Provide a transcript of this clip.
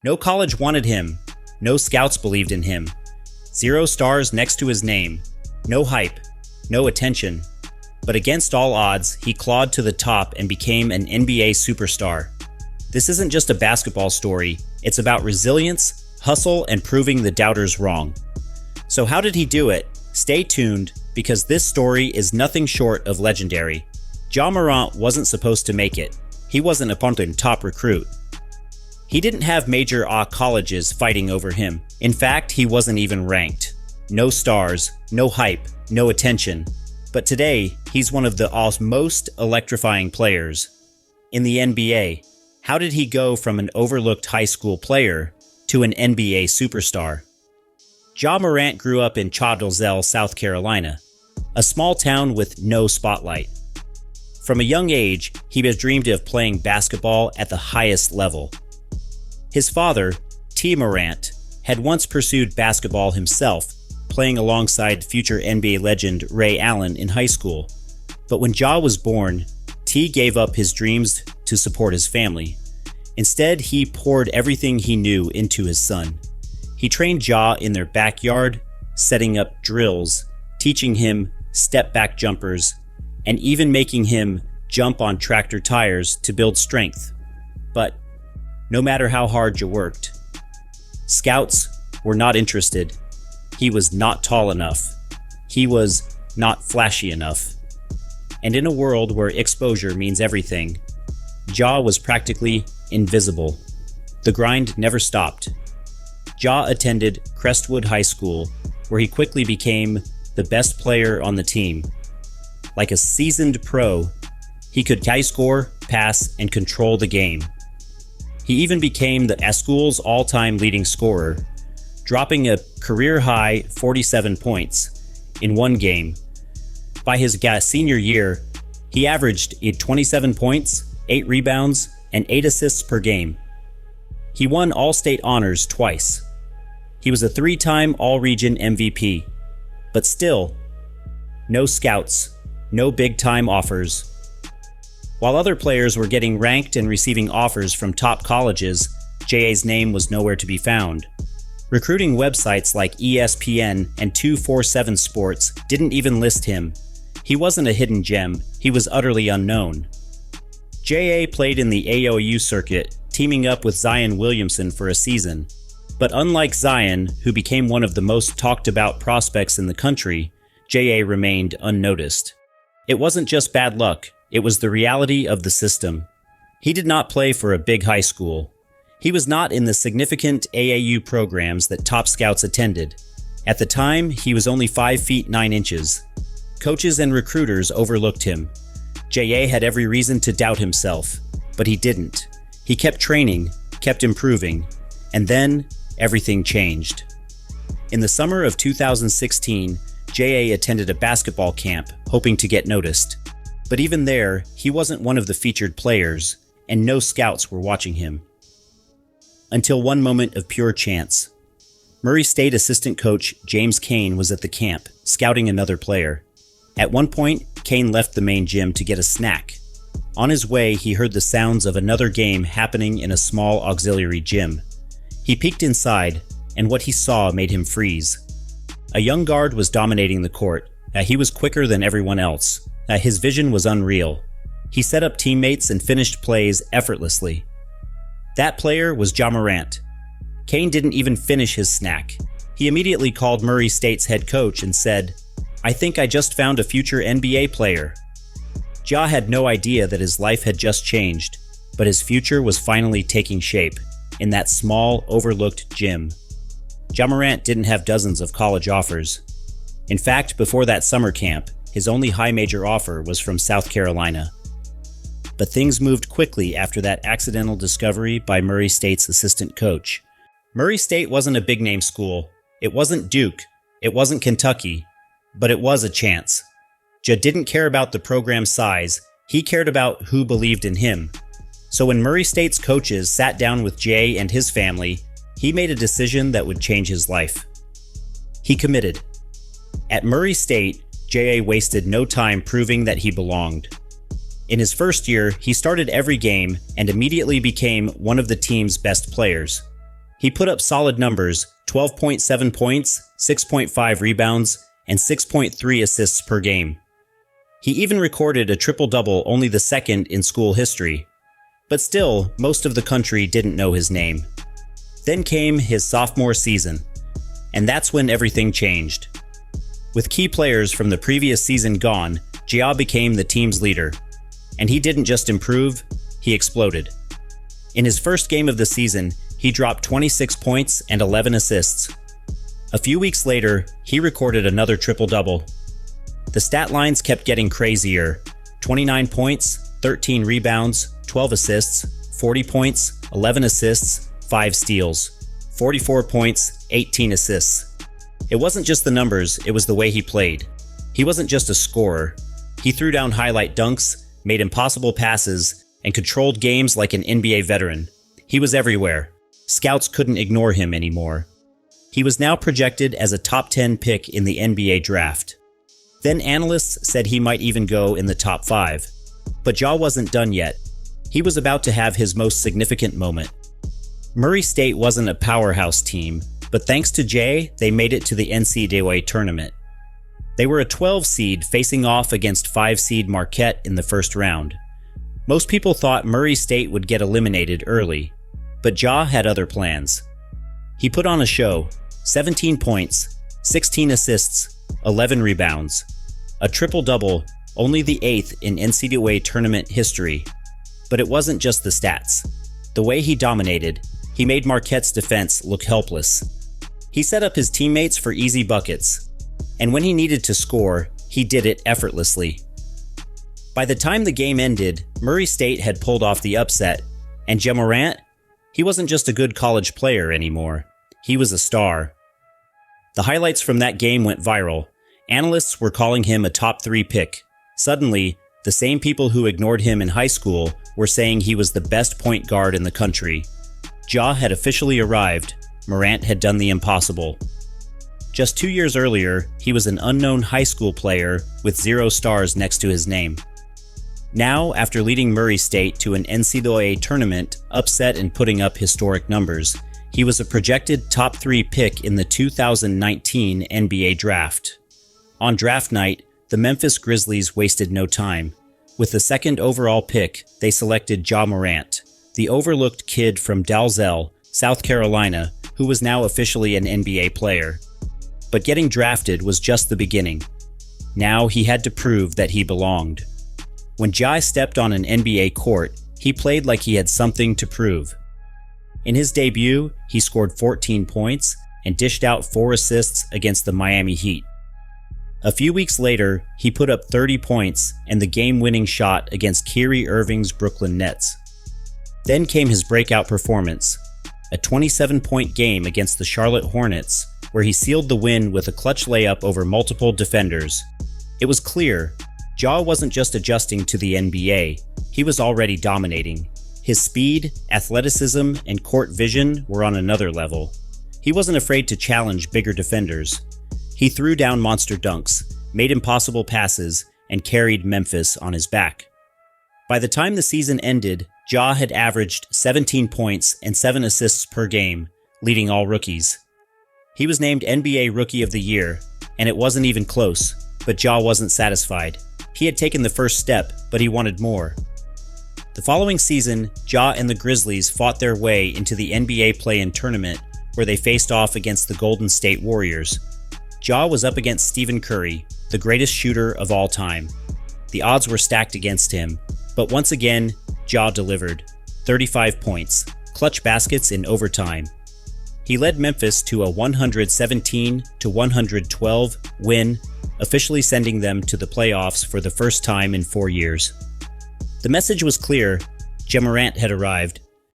No college wanted him. No scouts believed in him. 0 stars next to his name. No hype. No attention. But against all odds, he clawed to the top and became an NBA superstar. This isn't just a basketball story. It's about resilience, hustle, and proving the doubters wrong. So how did he do it? Stay tuned, because this story is nothing short of legendary. Ja Morant wasn't supposed to make it. He wasn't a Ponton top recruit. He didn't have major colleges fighting over him. In fact, he wasn't even ranked. No stars, no hype, no attention. But today, he's one of the most electrifying players in the NBA. How did he go from an overlooked high school player to an NBA superstar? Ja Morant grew up in Chadlesell, South Carolina, a small town with no spotlight. From a young age, he has dreamed of playing basketball at the highest level. His father, T. Morant, had once pursued basketball himself, playing alongside future NBA legend Ray Allen in high school. But when Ja was born, T gave up his dreams to support his family. Instead, he poured everything he knew into his son. He trained Ja in their backyard, setting up drills, teaching him step-back jumpers, and even making him jump on tractor tires to build strength. But no matter how hard you worked, scouts were not interested. He was not tall enough. He was not flashy enough. And in a world where exposure means everything, Ja was practically invisible. The grind never stopped. Ja attended Crestwood High School, where he quickly became the best player on the team. Like a seasoned pro, he could high score, pass, and control the game. He even became the school's all-time leading scorer, dropping a career-high 47 points in one game. By his senior year, he averaged 27 points, 8 rebounds, and 8 assists per game. He won All-State honors twice. He was a 3-time All-Region MVP. But still, no scouts, no big-time offers. While other players were getting ranked and receiving offers from top colleges, JA's name was nowhere to be found. Recruiting websites like ESPN and 247 Sports didn't even list him. He wasn't a hidden gem, he was utterly unknown. JA played in the AAU circuit, teaming up with Zion Williamson for a season. But unlike Zion, who became one of the most talked about prospects in the country, JA remained unnoticed. It wasn't just bad luck, it was the reality of the system. He did not play for a big high school. He was not in the significant AAU programs that top scouts attended. At the time, he was only 5 feet 9 inches. Coaches and recruiters overlooked him. JA had every reason to doubt himself, but he didn't. He kept training, kept improving, and then everything changed. In the summer of 2016, JA attended a basketball camp, hoping to get noticed. But even there, he wasn't one of the featured players, and no scouts were watching him. Until one moment of pure chance. Murray State assistant coach James Kane was at the camp, scouting another player. At one point, Kane left the main gym to get a snack. On his way, he heard the sounds of another game happening in a small auxiliary gym. He peeked inside, and what he saw made him freeze. A young guard was dominating the court. He was quicker than everyone else. His vision was unreal. He set up teammates and finished plays effortlessly. That player was Ja Morant. Kane didn't even finish his snack. He immediately called Murray State's head coach and said, "I think I just found a future NBA player." Ja had no idea that his life had just changed, but his future was finally taking shape in that small, overlooked gym. Ja Morant didn't have dozens of college offers. In fact, before that summer camp, his only high major offer was from South Carolina. But things moved quickly after that accidental discovery by Murray State's assistant coach. Murray State wasn't a big-name school. It wasn't Duke. It wasn't Kentucky. But it was a chance. Ja didn't care about the program's size. He cared about who believed in him. So when Murray State's coaches sat down with Jay and his family, he made a decision that would change his life. He committed. At Murray State, J.A. wasted no time proving that he belonged. In his first year, he started every game and immediately became one of the team's best players. He put up solid numbers, 12.7 points, 6.5 rebounds, and 6.3 assists per game. He even recorded a triple-double, only the second in school history. But still, most of the country didn't know his name. Then came his sophomore season, and that's when everything changed. With key players from the previous season gone, Ja became the team's leader. And he didn't just improve, he exploded. In his first game of the season, he dropped 26 points and 11 assists. A few weeks later, he recorded another triple-double. The stat lines kept getting crazier. 29 points, 13 rebounds, 12 assists, 40 points, 11 assists, 5 steals, 44 points, 18 assists. It wasn't just the numbers, it was the way he played. He wasn't just a scorer. He threw down highlight dunks, made impossible passes, and controlled games like an NBA veteran. He was everywhere. Scouts couldn't ignore him anymore. He was now projected as a top 10 pick in the NBA draft. Then analysts said he might even go in the top 5. But Ja wasn't done yet. He was about to have his most significant moment. Murray State wasn't a powerhouse team, but thanks to Jay, they made it to the NCAA tournament. They were a 12 seed facing off against 5 seed Marquette in the first round. Most people thought Murray State would get eliminated early, but Ja had other plans. He put on a show, 17 points, 16 assists, 11 rebounds, a triple-double, only the 8th in NCAA tournament history. But it wasn't just the stats. The way he dominated, he made Marquette's defense look helpless. He set up his teammates for easy buckets, and when he needed to score, he did it effortlessly. By the time the game ended, Murray State had pulled off the upset, and Morant, he wasn't just a good college player anymore. He was a star. The highlights from that game went viral. Analysts were calling him a top 3 pick. Suddenly, the same people who ignored him in high school were saying he was the best point guard in the country. Ja had officially arrived. Morant had done the impossible. Just 2 years earlier, he was an unknown high school player with 0 stars next to his name. Now, after leading Murray State to an NCAA tournament, upset and putting up historic numbers, he was a projected top 3 pick in the 2019 NBA draft. On draft night, the Memphis Grizzlies wasted no time. With the second overall pick, they selected Ja Morant, the overlooked kid from Dalzell, South Carolina, who was now officially an NBA player. But getting drafted was just the beginning. Now he had to prove that he belonged. When Ja stepped on an NBA court, he played like he had something to prove. In his debut, he scored 14 points and dished out 4 assists against the Miami Heat. A few weeks later, he put up 30 points and the game-winning shot against Kyrie Irving's Brooklyn Nets. Then came his breakout performance, a 27-point game against the Charlotte Hornets, where he sealed the win with a clutch layup over multiple defenders. It was clear, Ja wasn't just adjusting to the NBA, he was already dominating. His speed, athleticism, and court vision were on another level. He wasn't afraid to challenge bigger defenders. He threw down monster dunks, made impossible passes, and carried Memphis on his back. By the time the season ended, Ja had averaged 17 points and 7 assists per game, leading all rookies. He was named NBA Rookie of the Year, and it wasn't even close, but Ja wasn't satisfied. He had taken the first step, but he wanted more. The following season, Ja and the Grizzlies fought their way into the NBA play-in tournament, where they faced off against the Golden State Warriors. Ja was up against Stephen Curry, the greatest shooter of all time. The odds were stacked against him, but once again, Ja delivered. 35 points, clutch baskets in overtime. He led Memphis to a 117-112 win, officially sending them to the playoffs for the first time in 4 years. The message was clear, Ja Morant had arrived.